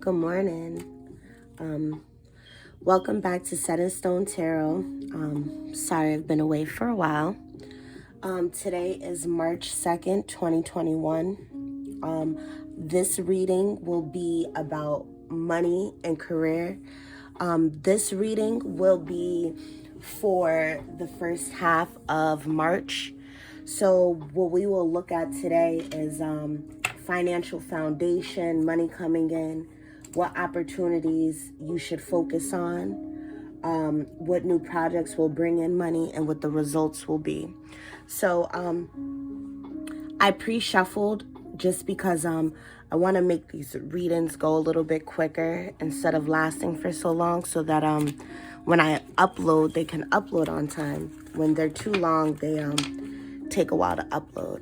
Good morning. Welcome back to Set in Stone Tarot. Sorry I've been away for a while. Today is March 2nd, 2021. This reading will be about money and career. This reading will be for the first half of March. So what we will look at today is financial foundation, money coming in, what opportunities you should focus on, what new projects will bring in money, and what the results will be. So I pre-shuffled just because I want to make these readings go a little bit quicker instead of lasting for so long, so that when I upload, they can upload on time. When they're too long, they take a while to upload.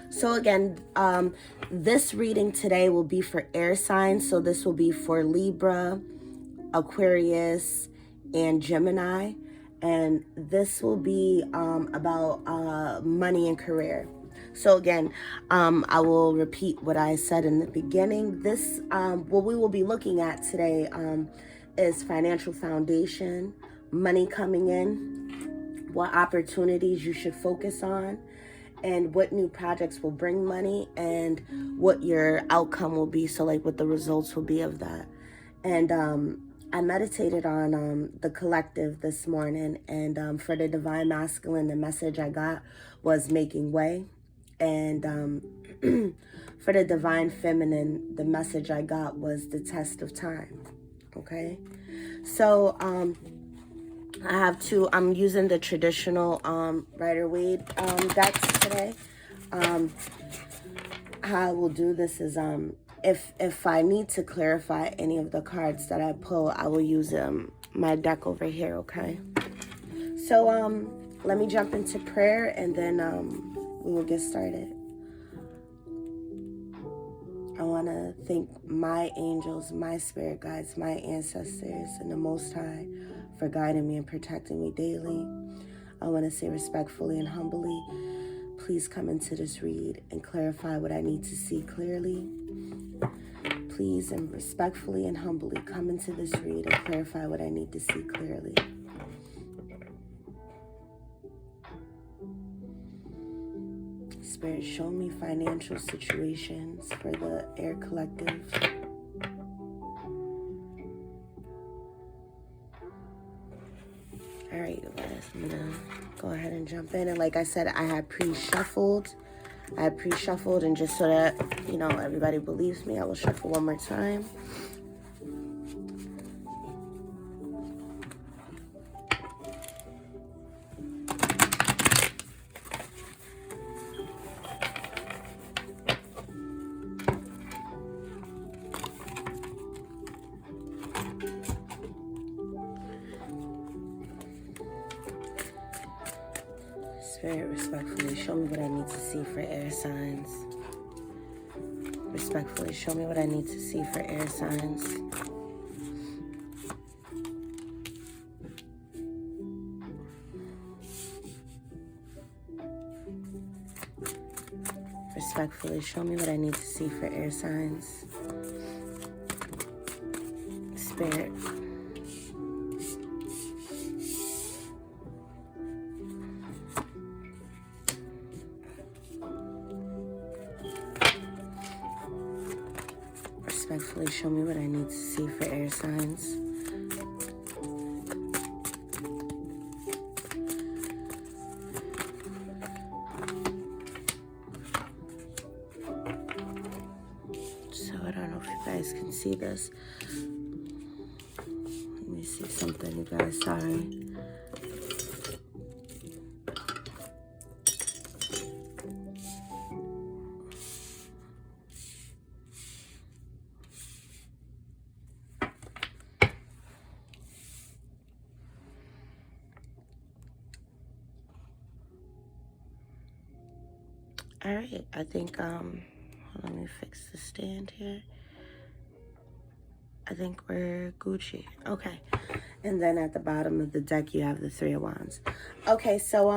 So again, this reading today will be for air signs. So this will be for Libra, Aquarius, and Gemini. And this will be about money and career. So again, I will repeat what I said in the beginning. This, what we will be looking at today is financial foundation, money coming in, what opportunities you should focus on, and what new projects will bring money, and what your outcome will be. So like what the results will be of that. And I meditated on the collective this morning, and for the divine masculine, the message I got was making way. And for the divine feminine, the message I got was the test of time. Okay, so I have two. I'm using the traditional Rider-Waite decks today. How I will do this is if I need to clarify any of the cards that I pull, I will use my deck over here. Okay. So let me jump into prayer, and then we will get started. I want to thank my angels, my spirit guides, my ancestors, and the Most High for guiding me and protecting me daily. I want to say respectfully and humbly, please come into this read and clarify what I need to see clearly. Please and respectfully and humbly come into this read and clarify what I need to see clearly. Spirit, show me financial situations for the air collective. All right, you guys, I'm gonna go ahead and jump in. And like I said, I had pre-shuffled. And just so that, you know, everybody believes me, I will shuffle one more time. Spirit, respectfully, show me what I need to see for air signs. Respectfully, show me what I need to see for air signs. Respectfully, show me what I need to see for air signs. Spirit. Respectfully, show me what I need to see for air signs. So I don't know if you guys can see this. Let me see something, you guys. Sorry. All right, I think, let me fix the stand here. I think we're Gucci. Okay. And then at the bottom of the deck, you have the Three of Wands. Okay, so,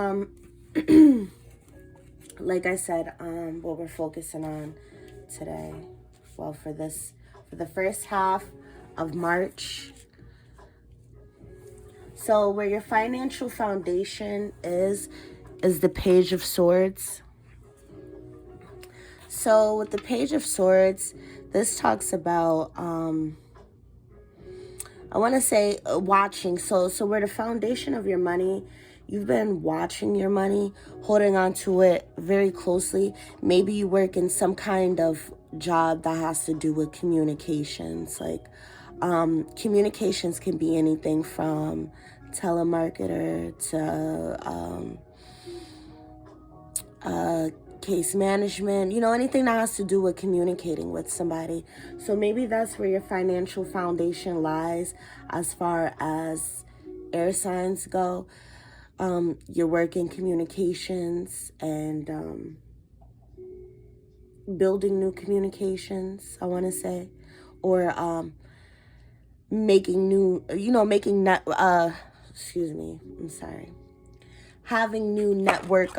like I said, what we're focusing on today, well, for this for the first half of March. So where your financial foundation is the Page of Swords. So with the Page of Swords, this talks about, I want to say watching. So where the foundation of your money, you've been watching your money, holding on to it very closely. Maybe you work in some kind of job that has to do with communications. Like communications can be anything from telemarketer to case management, anything that has to do with communicating with somebody. So maybe that's where your financial foundation lies as far as air signs go. Your work in communications and building new communications, I want to say, or making new, having new network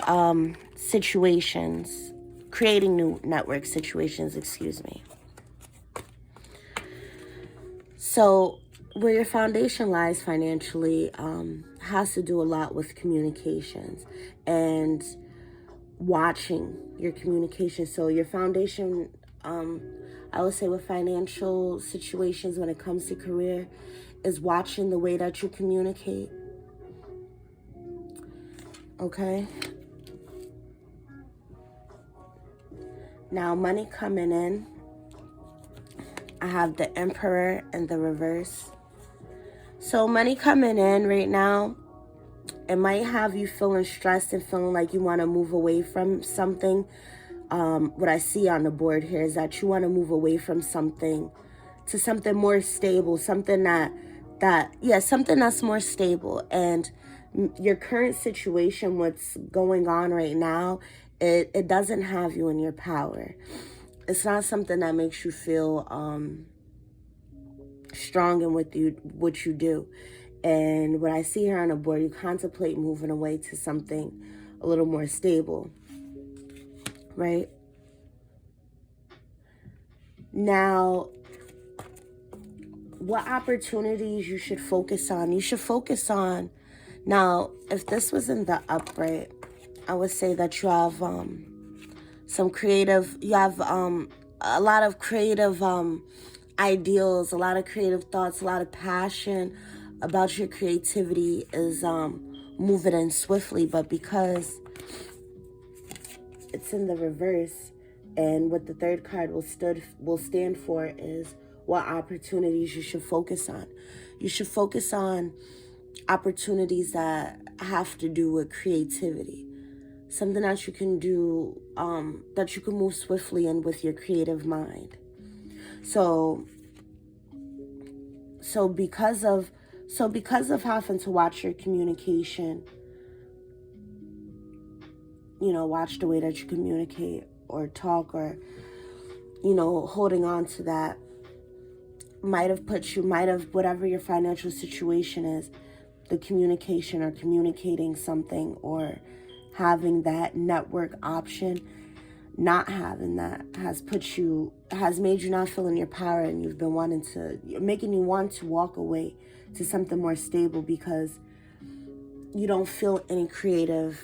situations, creating new network situations, So where your foundation lies financially has to do a lot with communications and watching your communication. So your foundation, I would say with financial situations when it comes to career, is watching the way that you communicate. Okay? Now, money coming in, I have the Emperor and the reverse. So money coming in right now, it might have you feeling stressed and feeling like you want to move away from something. What I see on the board here is that you want to move away from something to something more stable, something something that's more stable. And your current situation, what's going on right now, it doesn't have you in your power. It's not something that makes you feel strong in what you do. And what I see here on the board, you contemplate moving away to something a little more stable, right? Now, what opportunities you should focus on? You should focus on, now, if this was in the upright, I would say that you have a lot of creative ideals, a lot of creative thoughts, a lot of passion about your creativity is moving in swiftly. But because it's in the reverse, and what the third card will stand for is what opportunities you should focus on. You should focus on opportunities that have to do with creativity. Something that you can do, that you can move swiftly in with your creative mind. So because of having to watch your communication, watch the way that you communicate or talk, or, holding on to that might have whatever your financial situation is, the communication or communicating something or having that network option, not having that has made you not feel in your power, and you've been making you want to walk away to something more stable because you don't feel any creative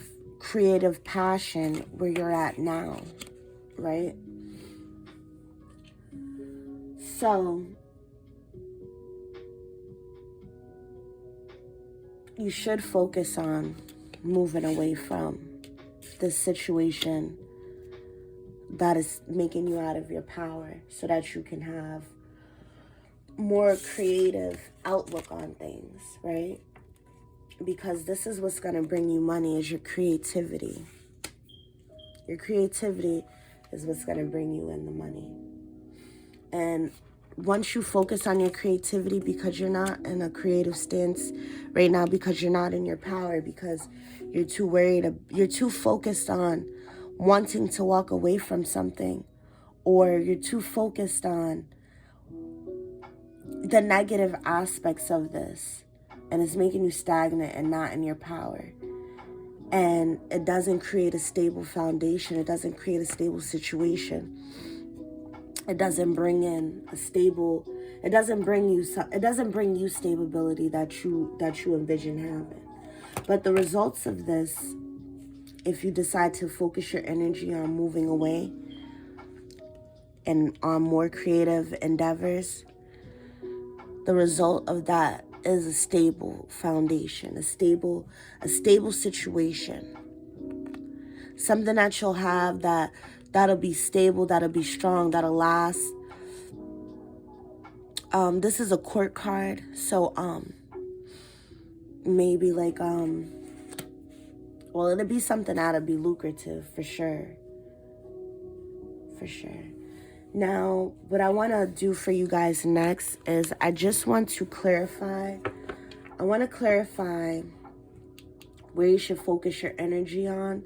passion where you're at now, right? So you should focus on moving away from this situation that is making you out of your power, so that you can have more creative outlook on things, right? Because this is what's going to bring you money, is your creativity. Your creativity is what's going to bring you in the money. And once you focus on your creativity, because you're not in a creative stance right now, because you're not in your power, because you're too focused on wanting to walk away from something, or you're too focused on the negative aspects of this, and it's making you stagnant and not in your power. And it doesn't create a stable foundation. It doesn't create a stable situation. It doesn't bring in a stable, it doesn't bring you stability that you envision having. But the results of this, if you decide to focus your energy on moving away and on more creative endeavors, the result of that is a stable foundation, a stable situation. Something that you'll have that'll be stable, that'll be strong, that'll last. This is a court card, so maybe like well, it'll be something that'll be lucrative for sure. For sure. Now, what I want to do for you guys next is I just want to clarify. I want to clarify where you should focus your energy on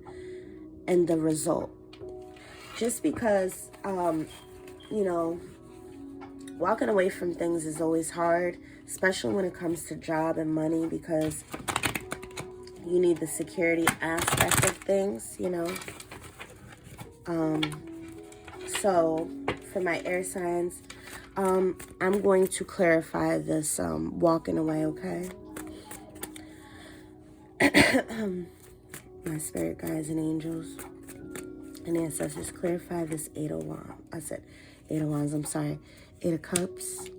and the result. Just because, you know, walking away from things is always hard, especially when it comes to job and money, because you need the security aspect of things, you know. So for my air signs, I'm going to clarify this walking away, okay? My spirit guides and angels and ancestors, clarify this Eight of Wands. I said Eight of Wands, I'm sorry. Eight of Cups.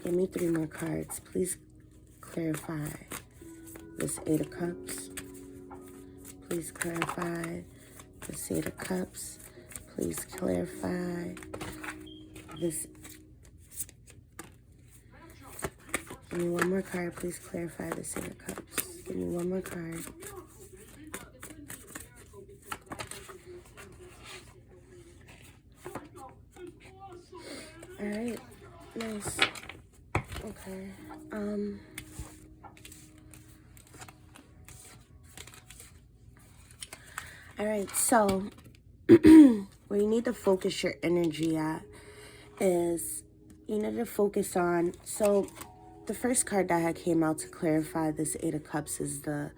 Give me 3 more cards. Please clarify this Eight of Cups. Please clarify this Eight of Cups. Please clarify this. Give me 1 more card. Please clarify this Eight of Cups. Give me 1 more card. All right. Nice. Okay. All right. So where you need to focus your energy at is you need to focus on, so the first card that came out to clarify this Eight of Cups is the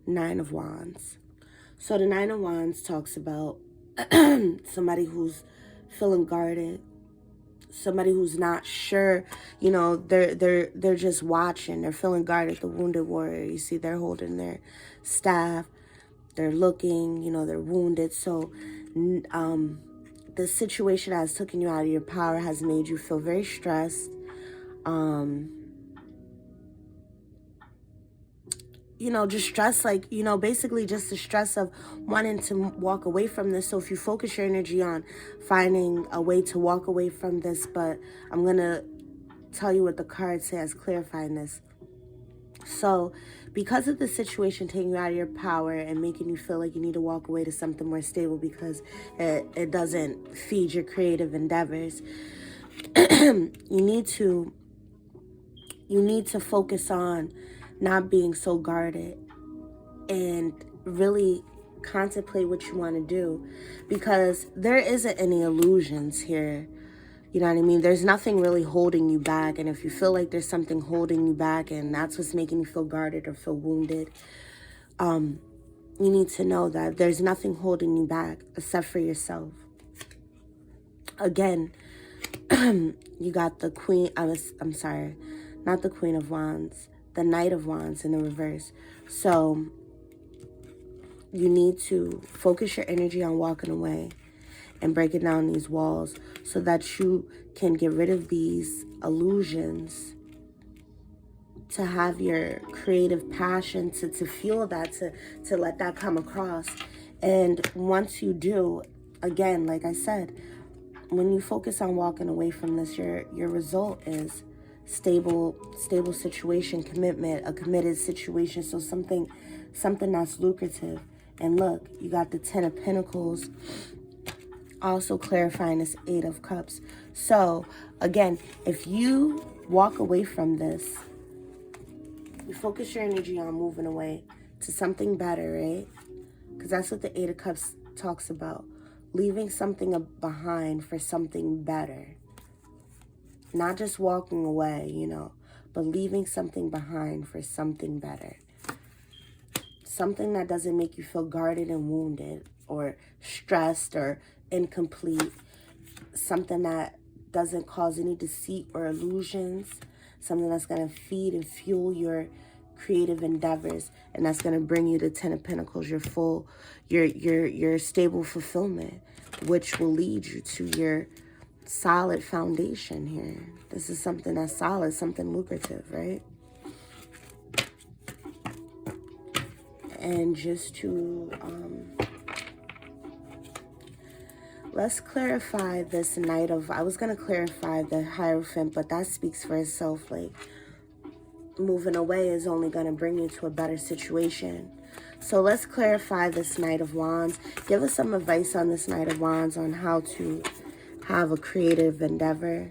Nine of Wands. So the Nine of Wands talks about somebody who's feeling guarded, somebody who's not sure, you know, they're just watching, they're feeling guarded. The wounded warrior, you see, they're holding their staff, they're looking, you know, they're wounded. So the situation that has taken you out of your power has made you feel very stressed. You know, just stress, like, you know, basically just the stress of wanting to walk away from this. So if you focus your energy on finding a way to walk away from this, but I'm going to tell you what the card says, clarifying this. So because of the situation taking you out of your power and making you feel like you need to walk away to something more stable because it doesn't feed your creative endeavors, you need to focus on not being so guarded and really contemplate what you want to do, because there isn't any illusions here. You know what I mean? There's nothing really holding you back. And if you feel like there's something holding you back and that's what's making you feel guarded or feel wounded, you need to know that there's nothing holding you back except for yourself. Again, you got the Queen, I'm sorry, not the Queen of Wands, the Knight of Wands in the reverse. So you need to focus your energy on walking away and breaking down these walls so that you can get rid of these illusions, to have your creative passion, to feel that, to let that come across. And once you do, again, like I said, when you focus on walking away from this, your result is stable situation, commitment, a committed situation. So something that's lucrative. And look, you got the Ten of Pentacles, also clarifying this Eight of Cups. So again, if you walk away from this, you focus your energy on moving away to something better, right? Because that's what the Eight of Cups talks about. Leaving something behind for something better. Not just walking away, you know, but leaving something behind for something better. Something that doesn't make you feel guarded and wounded or stressed or incomplete. something that doesn't cause any deceit or illusions, something that's going to feed and fuel your creative endeavors, and that's going to bring you the 10 of Pentacles, your stable fulfillment, which will lead you to your solid foundation here. This is something that's solid, something lucrative, right? And just to let's clarify this Knight of, I was going to clarify the Hierophant, but that speaks for itself. Like, moving away is only going to bring you to a better situation. So let's clarify this Knight of Wands. Give us some advice on this Knight of Wands on how to have a creative endeavor.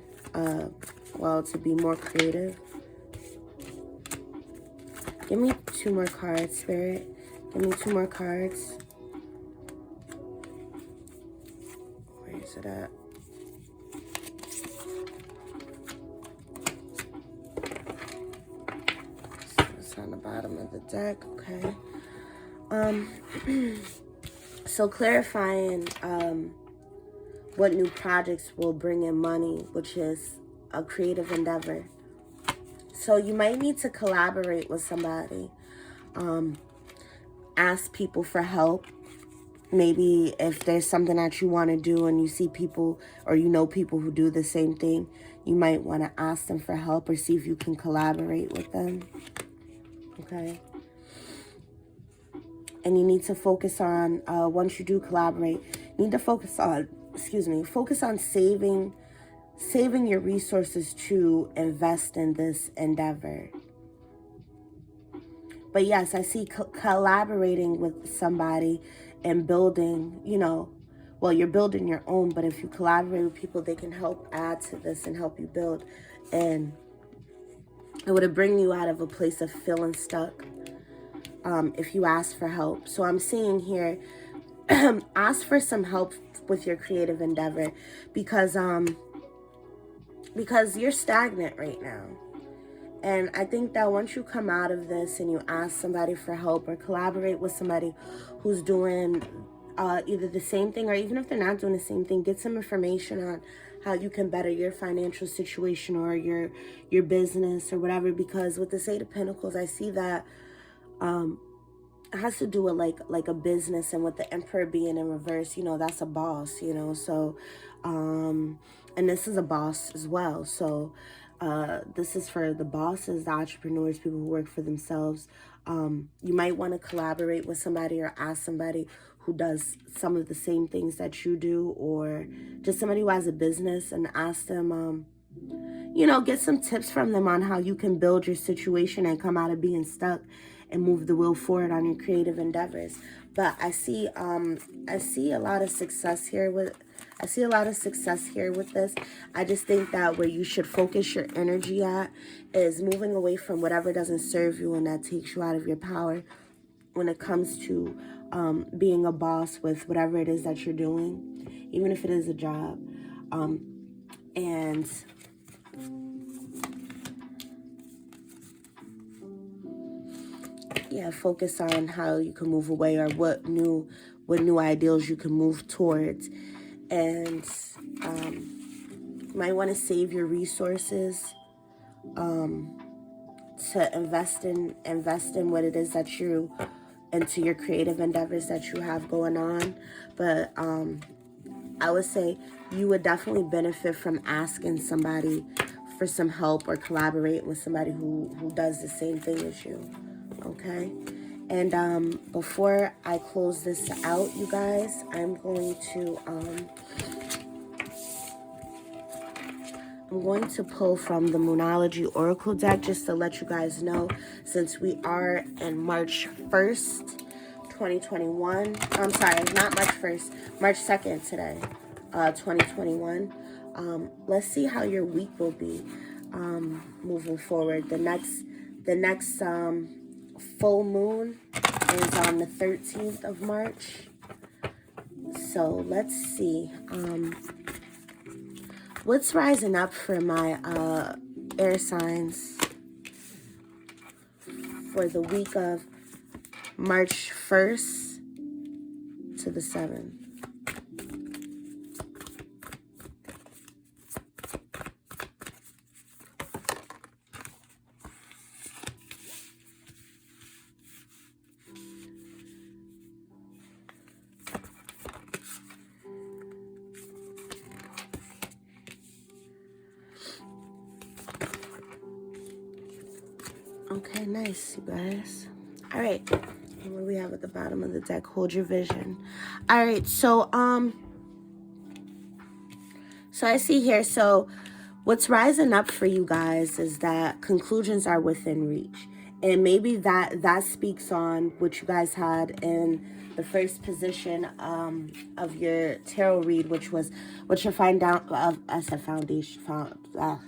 Well, to be more creative. Give me 2 more cards, Spirit. Give me 2 more cards. Where is it at? So it's on the bottom of the deck, okay. So clarifying what new projects will bring in money, which is a creative endeavor. So you might need to collaborate with somebody. Ask people for help. Maybe if there's something that you want to do and you see people, or you know people who do the same thing, you might want to ask them for help or see if you can collaborate with them. Okay. And you need to focus on, once you do collaborate, you need to focus on, focus on saving your resources to invest in this endeavor. But yes, I see collaborating with somebody and building, you know, well, you're building your own, but if you collaborate with people, they can help add to this and help you build. And it would bring you out of a place of feeling stuck if you ask for help. So I'm seeing here, ask for some help with your creative endeavor, because you're stagnant right now. And I think that once you come out of this and you ask somebody for help or collaborate with somebody who's doing either the same thing, or even if they're not doing the same thing, get some information on how you can better your financial situation or your business or whatever. Because with the Eight of Pentacles, I see that it has to do with like a business, and with the Emperor being in reverse, you know, that's a boss, you know. So and this is a boss as well. So this is for the bosses, the entrepreneurs, people who work for themselves. You might want to collaborate with somebody or ask somebody who does some of the same things that you do, or just somebody who has a business, and ask them, you know, get some tips from them on how you can build your situation and come out of being stuck and move the wheel forward on your creative endeavors. But I see a lot of success here with this. I just think that where you should focus your energy at is moving away from whatever doesn't serve you and that takes you out of your power when it comes to being a boss with whatever it is that you're doing, even if it is a job. And yeah, focus on how you can move away, or what new ideals you can move towards. And you might want to save your resources to invest in what it is that you, into your creative endeavors that you have going on. But I would say you would definitely benefit from asking somebody for some help or collaborate with somebody who does the same thing as you. Okay. And before I close this out, you guys, I'm going to pull from the Moonology Oracle deck, just to let you guys know, since we are in March 1st, 2021. I'm sorry, not March 1st, March 2nd today, 2021. Let's see how your week will be moving forward. The next full moon is on the 13th of March. So let's see. What's rising up for my air signs for the week of March 1st to the 7th? Okay, nice, you guys. All right. And what do we have at the bottom of the deck? Hold your vision. All right, so I see here, so what's rising up for you guys is that conclusions are within reach. And maybe that speaks on what you guys had in the first position of your tarot read, which you'll find out of as a foundation.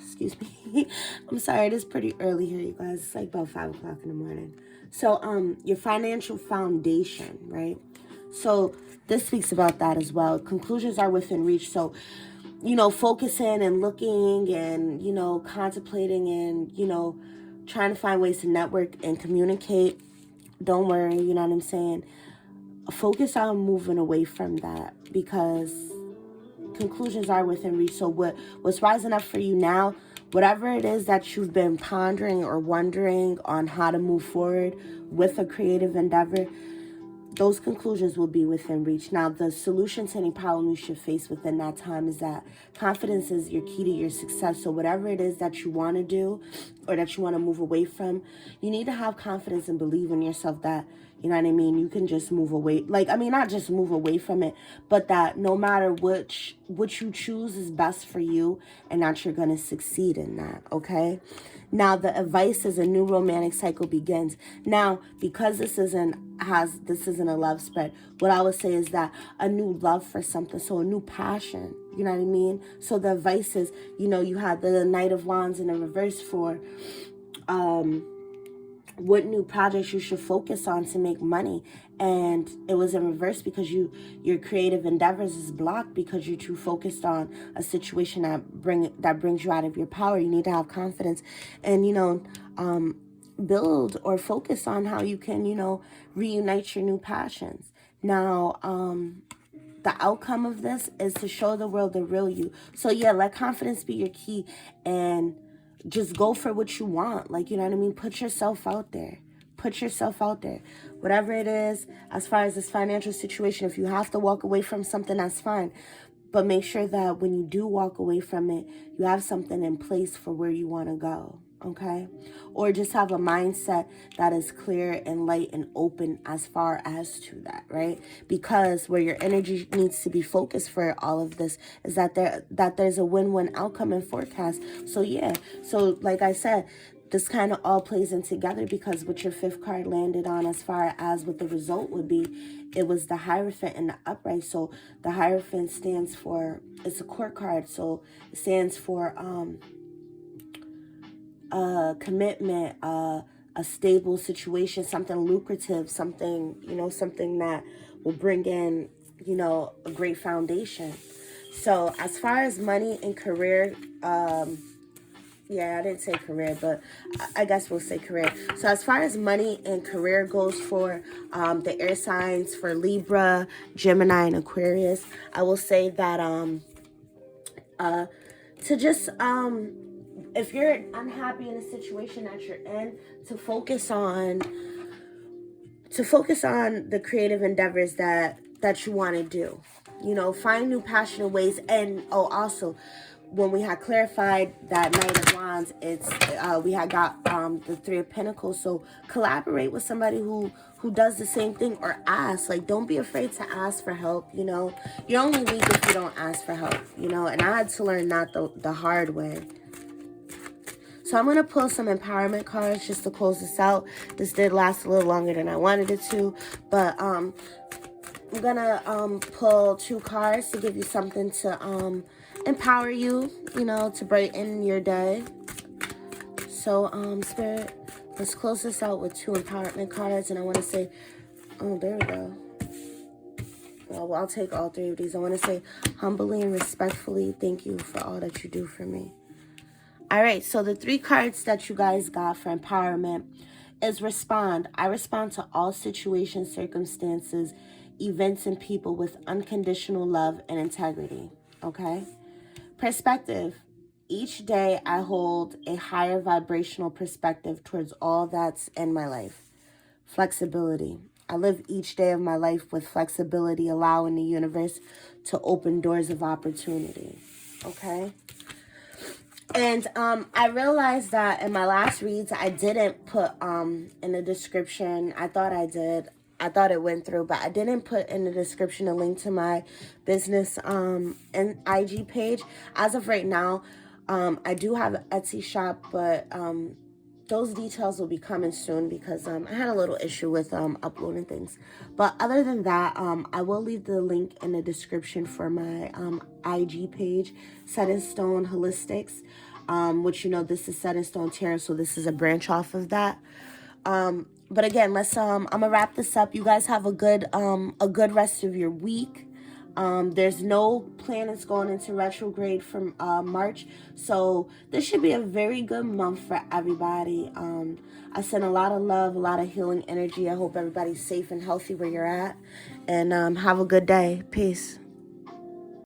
Excuse me. I'm sorry, it is pretty early here, you guys. It's like about 5 o'clock in the morning. So your financial foundation, right? So this speaks about that as well. Conclusions are within reach. So, you know, focusing and looking and, you know, contemplating and, you know, trying to find ways to network and communicate. Don't worry, you know what I'm saying? Focus on moving away from that because conclusions are within reach. So what's rising up for you now, whatever it is that you've been pondering or wondering on how to move forward with a creative endeavor, those conclusions will be within reach. Now, the solution to any problem you should face within that time is that confidence is your key to your success. So whatever it is that you want to do or that you want to move away from, you need to have confidence and believe in yourself that, you know what I mean, you can just move away. Like, I mean, not just move away from it, but that no matter which you choose is best for you and that you're going to succeed in that, okay? Now, the advice is a new romantic cycle begins. Now, because this isn't a love spread, what I would say is that a new love for something, so a new passion, you know what I mean? So the advice is, you know, you had the Knight of Wands in the reverse for what new projects you should focus on to make money, and it was in reverse because your creative endeavors is blocked because you're too focused on a situation that brings you out of your power. You need to have confidence and, you know, build or focus on how you can, you know, reunite your new passions. Now, the outcome of this is to show the world the real you. So yeah, let confidence be your key and just go for what you want. Like, you know what I mean? Put yourself out there. Put yourself out there. Whatever it is, as far as this financial situation, if you have to walk away from something, that's fine. But make sure that when you do walk away from it, you have something in place for where you want to go. Okay? Or just have a mindset that is clear and light and open as far as to that, right? Because where your energy needs to be focused for all of this is that there's a win-win outcome and forecast. So yeah, so like I said, this kind of all plays in together because what your fifth card landed on as far as what the result would be, it was the Hierophant and the Upright. So the Hierophant stands for, it's a court card, so it stands for commitment, a stable situation, something lucrative, something, you know, something that will bring in, you know, a great foundation. So as far as money and career, yeah, I didn't say career, but I guess we'll say career. So as far as money and career goes for the air signs, for Libra, Gemini, and Aquarius, I will say that to just if you're unhappy in a situation that you're in, to focus on the creative endeavors that you want to do. You know, find new passionate ways. And also, when we had clarified that Knight of Wands, it's we had got the Three of Pentacles. So collaborate with somebody who does the same thing, or ask. Like, don't be afraid to ask for help. You know, you're only weak if you don't ask for help. You know, and I had to learn that the hard way. So I'm going to pull some empowerment cards just to close this out. This did last a little longer than I wanted it to. But I'm going to pull 2 cards to give you something to empower you, you know, to brighten your day. So, Spirit, let's close this out with 2 empowerment cards. And I want to say, oh, there we go. Well, I'll take all 3 of these. I want to say humbly and respectfully, thank you for all that you do for me. All right, so the 3 cards that you guys got for empowerment is respond. I respond to all situations, circumstances, events, and people with unconditional love and integrity, okay? Perspective. Each day I hold a higher vibrational perspective towards all that's in my life. Flexibility. I live each day of my life with flexibility, allowing the universe to open doors of opportunity, okay? And I realized that in my last reads I didn't put in the description. I thought I did. I thought it went through, but I didn't put in the description a link to my business and IG page. As of right now, I do have an Etsy shop, but those details will be coming soon because I had a little issue with uploading things. But other than that, I will leave the link in the description for my IG page, Set in Stone Holistics, which, you know, this is Set in Stone Tarot, so this is a branch off of that. But again, let's I'm gonna wrap this up. You guys have a good rest of your week. There's no planets going into retrograde from March, so this should be a very good month for everybody. I send a lot of love, a lot of healing energy. I hope everybody's safe and healthy where you're at, and have a good day. Peace.